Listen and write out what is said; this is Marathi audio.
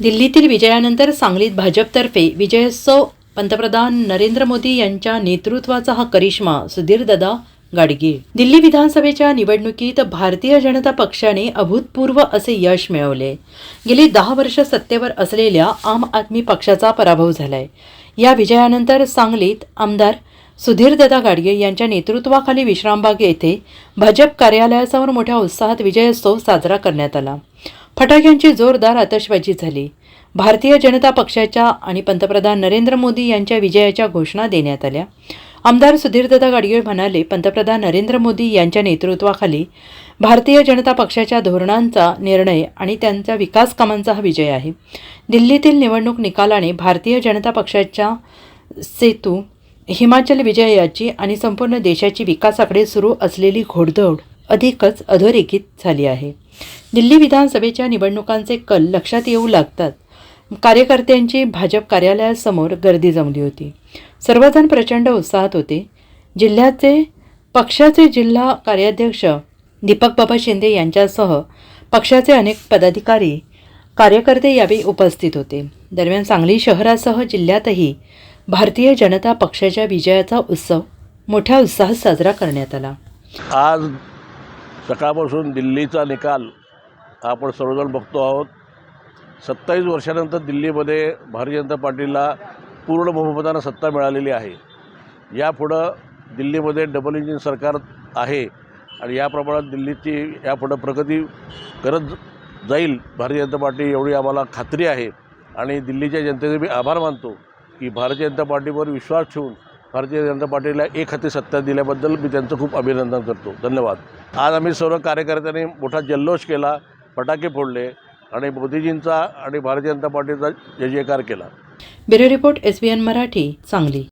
दिल्लीतील विजयानंतर सांगलीत भाजपतर्फे विजयोत्सव. पंतप्रधान नरेंद्र मोदी यांच्या नेतृत्वाचा हा करिश्मा. सुधीरदादा गाडगीळ. दिल्ली विधानसभेच्या निवडणुकीत भारतीय जनता पक्षाने अभूतपूर्व असे यश मिळवले. गेली 10 वर्ष सत्तेवर असलेल्या आम आदमी पक्षाचा पराभव झालाय. या विजयानंतर सांगलीत आमदार सुधीरदादा गाडगीळ यांच्या नेतृत्वाखाली विश्रामबाग येथे भाजप कार्यालयासमोर मोठ्या उत्साहात विजयोत्सव साजरा करण्यात आला. फटाक्यांची जोरदार आतषबाजी झाली. भारतीय जनता पक्षाच्या आणि पंतप्रधान नरेंद्र मोदी यांच्या विजयाच्या घोषणा देण्यात आल्या. आमदार सुधीरदादा गाडगीळ म्हणाले, पंतप्रधान नरेंद्र मोदी यांच्या नेतृत्वाखाली भारतीय जनता पक्षाच्या धोरणांचा, निर्णय आणि त्यांच्या विकास कामांचा हा विजय आहे. दिल्लीतील निवडणूक निकालाने भारतीय जनता पक्षाच्या सेतू हिमाचल विजयाची आणि संपूर्ण देशाची विकासाकडे सुरू असलेली घोडदौड अधिकच अधोरेखित झाली आहे. दिल्ली विधानसभेच्या निवडणुकांचे कल लक्षात येऊ लागतात कार्यकर्त्यांची भाजप कार्यालयासमोर गर्दी जमली होती. सर्वजण प्रचंड उत्साहात होते. जिल्ह्याचे पक्षाचे जिल्हा कार्याध्यक्ष दीपक बाबा शिंदे यांच्यासह पक्षाचे अनेक पदाधिकारी, कार्यकर्ते यावेळी उपस्थित होते. दरम्यान सांगली शहरासह जिल्ह्यातही भारतीय जनता पक्षाच्या विजयाचा उत्सव मोठ्या उत्साहात साजरा करण्यात आला. आज सकाळपासून दिल्लीचा निकाल आपण सर्वजण बघतो आहोत. 27 वर्षानंतर दिल्लीमध्ये भारतीय जनता पार्टीला पूर्ण बहुमतानं सत्ता मिळालेली आहे. यापुढं दिल्लीमध्ये डबल इंजिन सरकार आहे आणि या प्रमाणात दिल्लीची यापुढं प्रगती करत जाईल भारतीय जनता पार्टी, एवढी आम्हाला खात्री आहे. आणि दिल्लीच्या जनतेचे मी आभार मानतो की भारतीय जनता पार्टीवर विश्वास ठेवून भारतीय जनता पार्टीला एक हाती सत्ता दिल्याबद्दल मी त्यांचं खूप अभिनंदन करतो. धन्यवाद. आज आम्ही सर्व कार्यकर्त्यांनी मोठा जल्लोष केला, फटाके फोडले आणि मोदीजींचा आणि भारतीय जनता पार्टीचा जय जयकार केला. Bureau report SBN Marathi, Sangli.